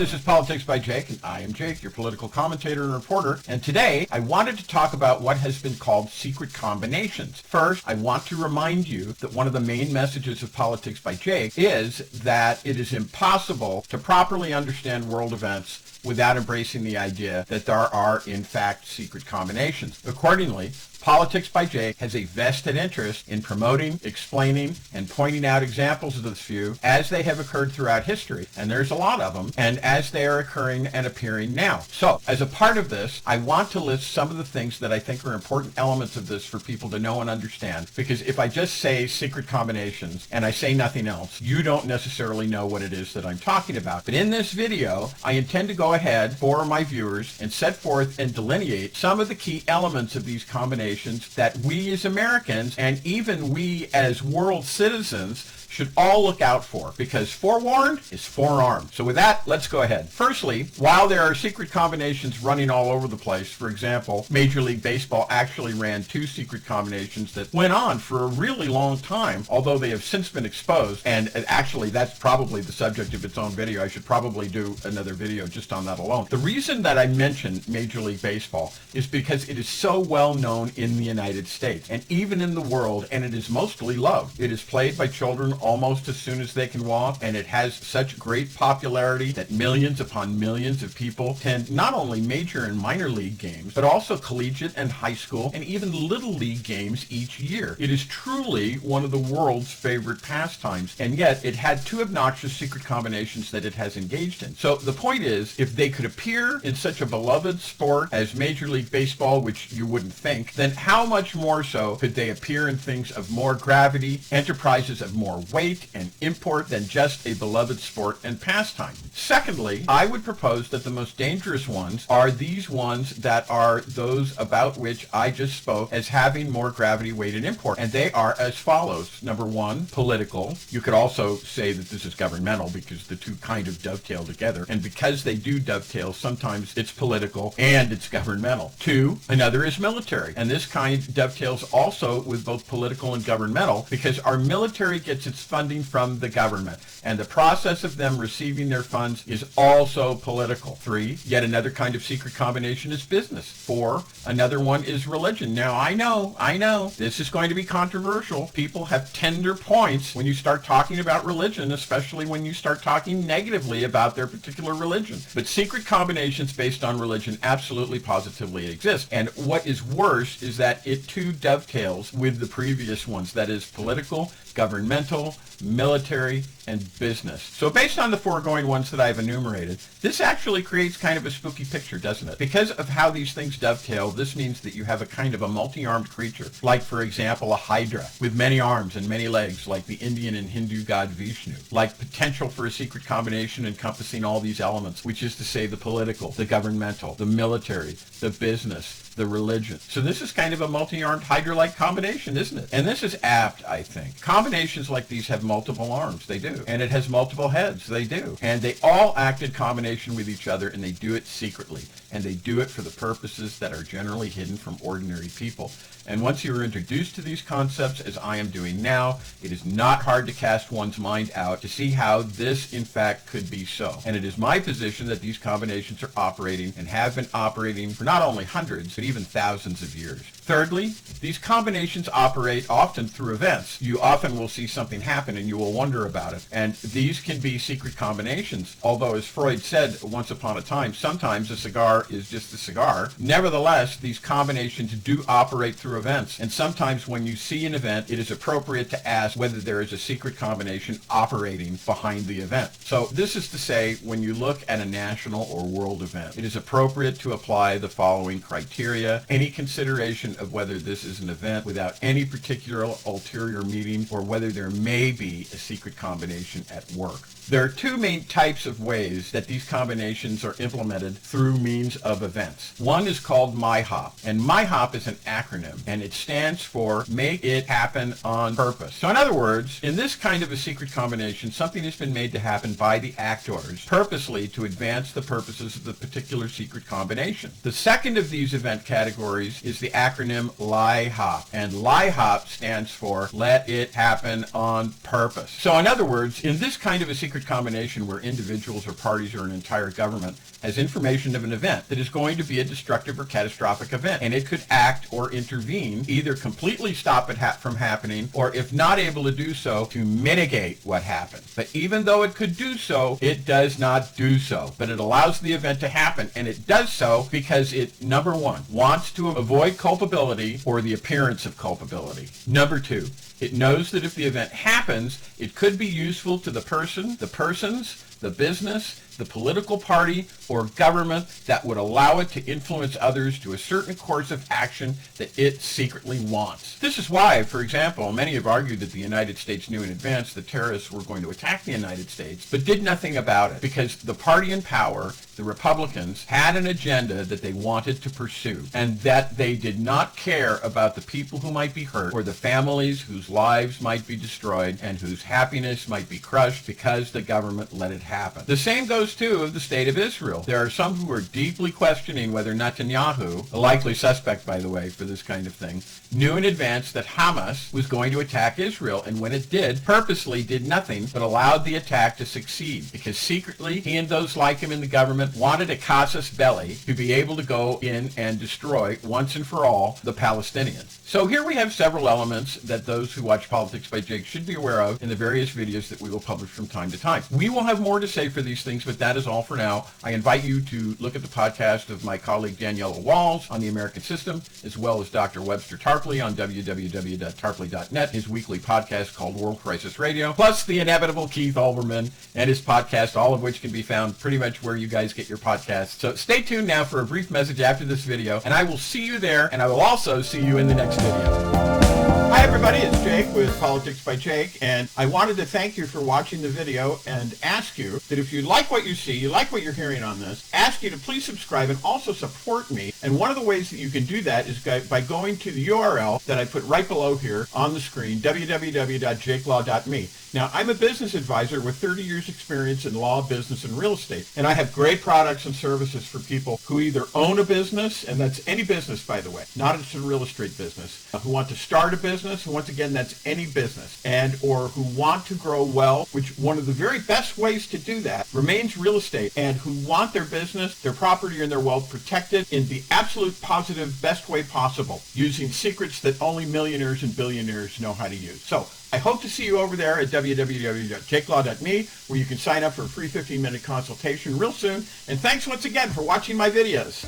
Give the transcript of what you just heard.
this is Politics by Jake, and I am Jake, your political commentator and reporter, and today I wanted to talk about what has been called secret combinations. First, I want to remind you that one of the main messages of Politics by Jake is that it is impossible to properly understand world events without embracing the idea that there are, in fact, secret combinations. Accordingly, Politics by Jake has a vested interest in promoting, explaining, and pointing out examples of this view as they have occurred throughout history, and there's a lot of them, and as they are occurring and appearing now. So, as a part of this, I want to list some of the things that I think are important elements of this for people to know and understand, because if I just say secret combinations and I say nothing else, you don't necessarily know what it is that I'm talking about. But in this video, I intend to go ahead for my viewers and set forth and delineate some of the key elements of these combinations that we as Americans and even we as world citizens should all look out for, because forewarned is forearmed. So with that, let's go ahead. Firstly, while there are secret combinations running all over the place, for example, Major League Baseball actually ran 2 secret combinations that went on for a really long time, although they have since been exposed, and actually that's probably the subject of its own video. I should probably do another video just on that alone. The reason that I mention Major League Baseball is because it is so well known in the United States, and even in the world, and it is mostly loved. It is played by children almost as soon as they can walk, and it has such great popularity that millions upon millions of people attend not only major and minor league games, but also collegiate and high school and even little league games each year. It is truly one of the world's favorite pastimes, and yet it had 2 obnoxious secret combinations that it has engaged in. So the point is, if they could appear in such a beloved sport as Major League Baseball, which you wouldn't think, then how much more so could they appear in things of more gravity, enterprises of more weight and import than just a beloved sport and pastime. Secondly, I would propose that the most dangerous ones are these ones that are those about which I just spoke as having more gravity, weight, and import. And they are as follows. Number 1, political. You could also say that this is governmental because the 2 kind of dovetail together. And because they do dovetail, sometimes it's political and it's governmental. 2, another is military. And this kind dovetails also with both political and governmental because our military gets its funding from the government, and the process of them receiving their funds is also political. 3, yet another kind of secret combination is business. 4, another one is religion. Now, I know, this is going to be controversial. People have tender points when you start talking about religion, especially when you start talking negatively about their particular religion. But secret combinations based on religion absolutely positively exist, and what is worse is that it too dovetails with the previous ones, that is political, governmental, military, and business. So based on the foregoing ones that I've enumerated, this actually creates kind of a spooky picture, doesn't it? Because of how these things dovetail, this means that you have a kind of a multi-armed creature, like for example a hydra with many arms and many legs, like the Indian and Hindu god Vishnu, like potential for a secret combination encompassing all these elements, which is to say the political, the governmental, the military, the business, the religion. So this is kind of a multi-armed hydra-like combination, isn't it? And this is apt, I think. Combinations like these have multiple arms, they do. And it has multiple heads, they do. And they all act in combination with each other, and they do it secretly. And they do it for the purposes that are generally hidden from ordinary people. And once you are introduced to these concepts, as I am doing now, it is not hard to cast one's mind out to see how this, in fact, could be so. And it is my position that these combinations are operating and have been operating for not only hundreds, but even thousands of years. Thirdly, these combinations operate often through events. You often will see something happen and you will wonder about it. And these can be secret combinations. Although, as Freud said once upon a time, sometimes a cigar is just a cigar. Nevertheless, these combinations do operate through events. And sometimes when you see an event, it is appropriate to ask whether there is a secret combination operating behind the event. So this is to say, when you look at a national or world event, it is appropriate to apply the following criteria. Any consideration of whether this is an event without any particular ulterior meaning, or whether there may be a secret combination at work. There are 2 main types of ways that these combinations are implemented through means of events. One is called MIHOP, and MIHOP is an acronym, and it stands for Make It Happen on Purpose. So in other words, in this kind of a secret combination, something has been made to happen by the actors purposely to advance the purposes of the particular secret combination. The second of these event categories is the acronym acronym LIHOP. And LIHOP stands for Let It Happen on Purpose. So in other words, in this kind of a secret combination where individuals or parties or an entire government has information of an event that is going to be a destructive or catastrophic event, and it could act or intervene, either completely stop it from happening, or if not able to do so, to mitigate what happened. But even though it could do so, it does not do so. But it allows the event to happen, and it does so because it, number one, wants to avoid culpability or the appearance of culpability. Number two, it knows that if the event happens, it could be useful to the person, the persons, the business, the political party, or government that would allow it to influence others to a certain course of action that it secretly wants. This is why, for example, many have argued that the United States knew in advance that terrorists were going to attack the United States, but did nothing about it because the party in power, the Republicans, had an agenda that they wanted to pursue, and that they did not care about the people who might be hurt or the families whose lives might be destroyed and whose happiness might be crushed because the government let it happen. The same goes too of the state of Israel. There are some who are deeply questioning whether Netanyahu, a likely suspect by the way for this kind of thing, knew in advance that Hamas was going to attack Israel, and when it did, purposely did nothing but allowed the attack to succeed, because secretly he and those like him in the government wanted a casus belli to be able to go in and destroy once and for all the Palestinians. So here we have several elements that those who watch Politics by Jake should be aware of in the various videos that we will publish from time to time. We will have more to say for these things, but that is all for now. I invite you to look at the podcast of my colleague Daniela Walls on the American System, as well as Dr. Webster Tarpley on www.tarpley.net, his weekly podcast called World Crisis Radio, plus the inevitable Keith Olbermann and his podcast, all of which can be found pretty much where you guys get your podcasts. So stay tuned now for a brief message after this video, and I will see you there, and I will also see you in the next video. Hi everybody, it's Jake with Politics by Jake, and I wanted to thank you for watching the video and ask you that if you like what you see, you like what you're hearing on this, ask you to please subscribe and also support me. And one of the ways that you can do that is by going to the URL that I put right below here on the screen, www.jakelaw.me. Now, I'm a business advisor with 30 years experience in law, business, and real estate, and I have great products and services for people who either own a business, and that's any business, by the way, not just a real estate business, who want to start a business, and once again, that's any business, and or who want to grow well, which one of the very best ways to do that remains real estate, and who want their business, their property, and their wealth protected in the absolute positive best way possible, using secrets that only millionaires and billionaires know how to use. So, I hope to see you over there at www.jakelaw.me, where you can sign up for a free 15-minute consultation real soon. And thanks once again for watching my videos.